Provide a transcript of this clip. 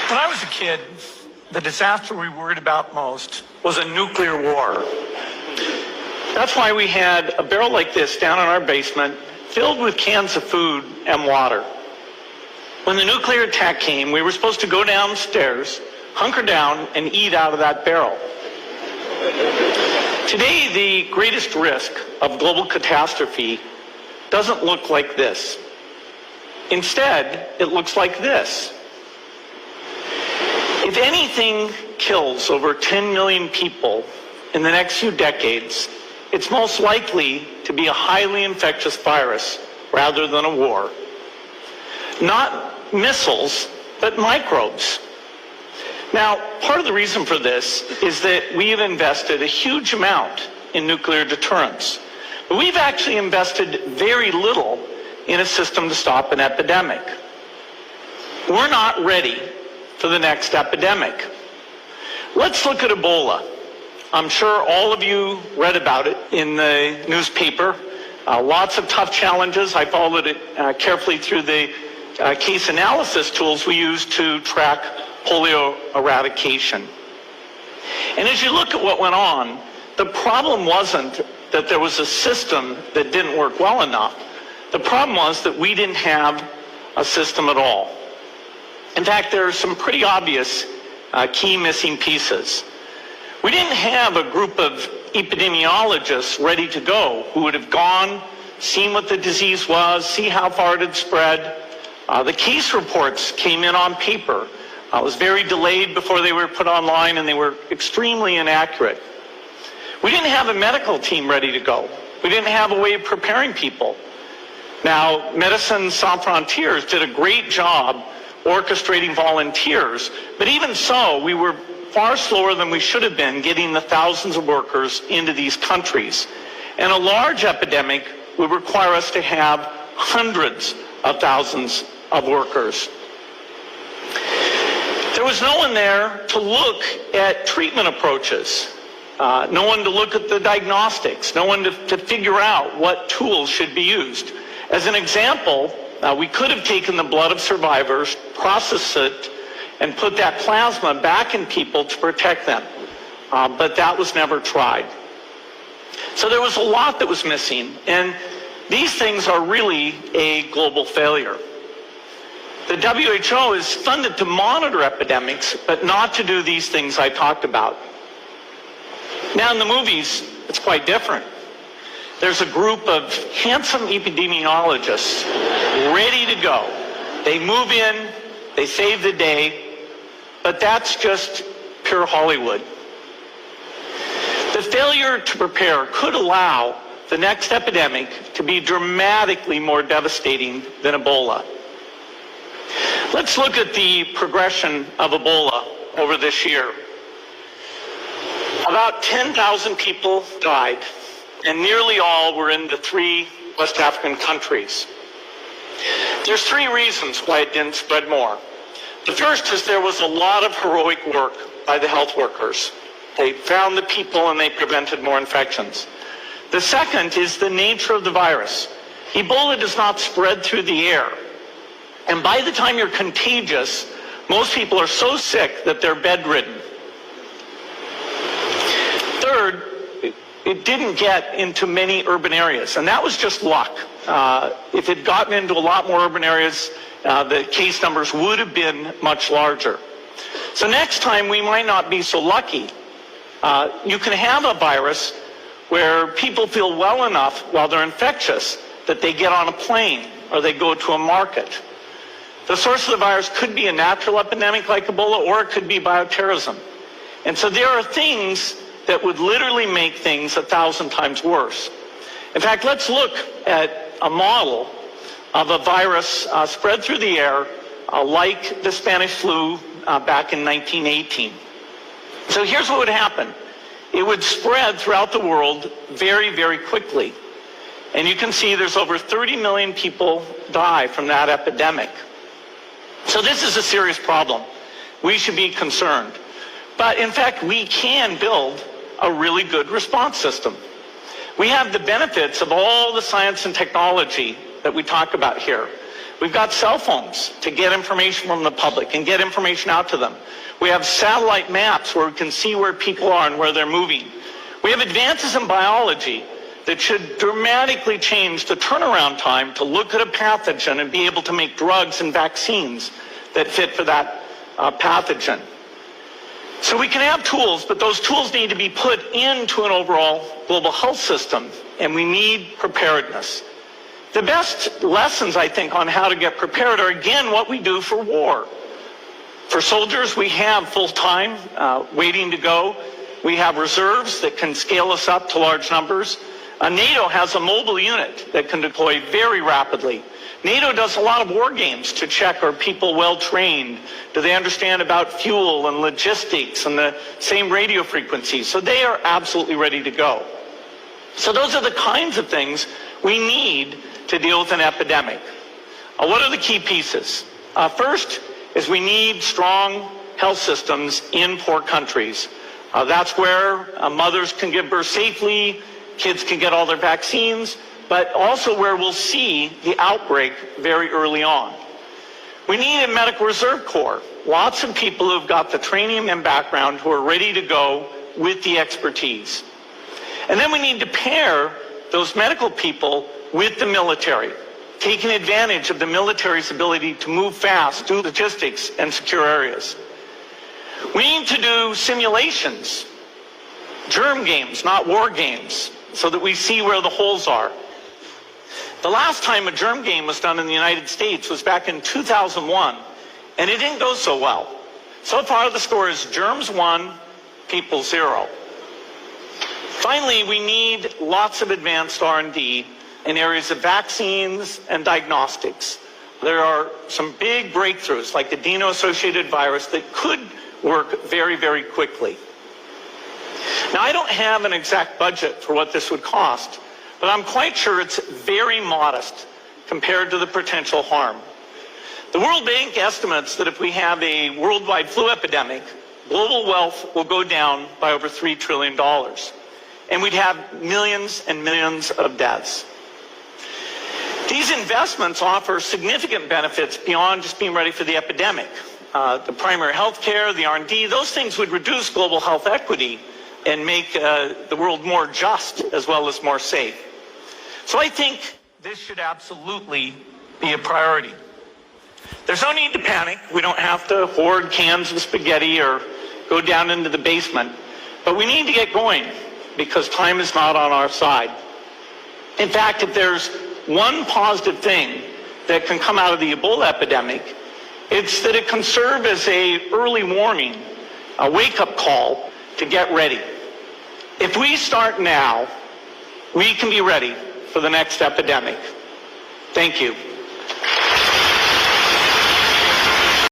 When I was a kid, the disaster we worried about most was a nuclear war. That's why we had a barrel like this down in our basement filled with cans of food and water. When the nuclear attack came, we were supposed to go downstairs, hunker down, and eat out of that barrel. Today, the greatest risk of global catastrophe doesn't look like this. Instead, it looks like this. If anything kills over 10 million people in the next few decades, it's most likely to be a highly infectious virus rather than a war. Not missiles, but microbes. Now, part of the reason for this is that we have invested a huge amount in nuclear deterrence, but we've actually invested very little in a system to stop an epidemic. We're not ready for the next epidemic. Let's look at Ebola. I'm sure all of you read about it in the newspaper. Lots of tough challenges. I followed it carefully through the case analysis tools we use to track polio eradication. And as you look at what went on, the problem wasn't that there was a system that didn't work well enough. The problem was that we didn't have a system at all. In fact, there are some pretty obvious key missing pieces. We didn't have a group of epidemiologists ready to go who would have gone, seen what the disease was, see how far it had spread. The case reports came in on paper. It was very delayed before they were put online, and they were extremely inaccurate. We didn't have a medical team ready to go. We didn't have a way of preparing people. Now, Médecins Sans Frontières did a great job orchestrating volunteers, but even so, we were far slower than we should have been getting the thousands of workers into these countries. And a large epidemic would require us to have hundreds of thousands of workers. There was no one there to look at treatment approaches, no one to look at the diagnostics, no one to figure out what tools should be used. As an example, we could have taken the blood of survivors, processed it, and put that plasma back in people to protect them. But that was never tried. So there was a lot that was missing, and these things are really a global failure. The WHO is funded to monitor epidemics, but not to do these things I talked about. Now in the movies, it's quite different. There's a group of handsome epidemiologists ready to go. They move in, they save the day, but that's just pure Hollywood. The failure to prepare could allow the next epidemic to be dramatically more devastating than Ebola. Let's look at the progression of Ebola over this year. About 10,000 people died, and nearly all were in the 3 West African countries. There's 3 reasons why it didn't spread more. The first is there was a lot of heroic work by the health workers. They found the people and they prevented more infections. The second is the nature of the virus. Ebola does not spread through the air. And by the time you're contagious, most people are so sick that they're bedridden. Third, it didn't get into many urban areas, and that was just luck. If it had gotten into a lot more urban areas, the case numbers would have been much larger. So next time we might not be so lucky. You can have a virus where people feel well enough while they're infectious that they get on a plane or they go to a market. The source of the virus could be a natural epidemic like Ebola, or it could be bioterrorism. And so there are things that would literally make things 1,000 times worse. In fact, let's look at a model of a virus spread through the air like the Spanish flu back in 1918. So here's what would happen. It would spread throughout the world very, very quickly. And you can see there's over 30 million people die from that epidemic. So this is a serious problem. We should be concerned. But in fact, we can build a really good response system. We have the benefits of all the science and technology that we talk about here. We've got cell phones to get information from the public and get information out to them. We have satellite maps where we can see where people are and where they're moving. We have advances in biology that should dramatically change the turnaround time to look at a pathogen and be able to make drugs and vaccines that fit for that pathogen. So we can have tools, but those tools need to be put into an overall global health system, and we need preparedness. The best lessons, I think, on how to get prepared are, again, what we do for war. For soldiers, we have full-time waiting to go. We have reserves that can scale us up to large numbers. NATO has a mobile unit that can deploy very rapidly. NATO does a lot of war games to check, are people well trained? Do they understand about fuel and logistics and the same radio frequencies? So they are absolutely ready to go. So those are the kinds of things we need to deal with an epidemic. What are the key pieces? First is we need strong health systems in poor countries. That's where mothers can give birth safely, kids can get all their vaccines, but also where we'll see the outbreak very early on. We need a medical reserve corps. Lots of people who've got the training and background who are ready to go with the expertise. And then we need to pair those medical people with the military, taking advantage of the military's ability to move fast, do logistics, and secure areas. We need to do simulations, germ games, not war games, so that we see where the holes are. The last time a germ game was done in the United States was back in 2001, and it didn't go so well. So far, the score is germs 1, people 0. Finally, we need lots of advanced R&D in areas of vaccines and diagnostics. There are some big breakthroughs, like the adeno-associated virus, that could work very, very quickly. Now, I don't have an exact budget for what this would cost, but I'm quite sure it's very modest compared to the potential harm. The World Bank estimates that if we have a worldwide flu epidemic, global wealth will go down by over $3 trillion, and we'd have millions and millions of deaths. These investments offer significant benefits beyond just being ready for the epidemic. The primary health care, the R&D, those things would reduce global health equity and make the world more just as well as more safe. So I think this should absolutely be a priority. There's no need to panic. We don't have to hoard cans of spaghetti or go down into the basement. But we need to get going because time is not on our side. In fact, if there's one positive thing that can come out of the Ebola epidemic, it's that it can serve as an early warning, a wake-up call to get ready. If we start now, we can be ready for the next epidemic. Thank you.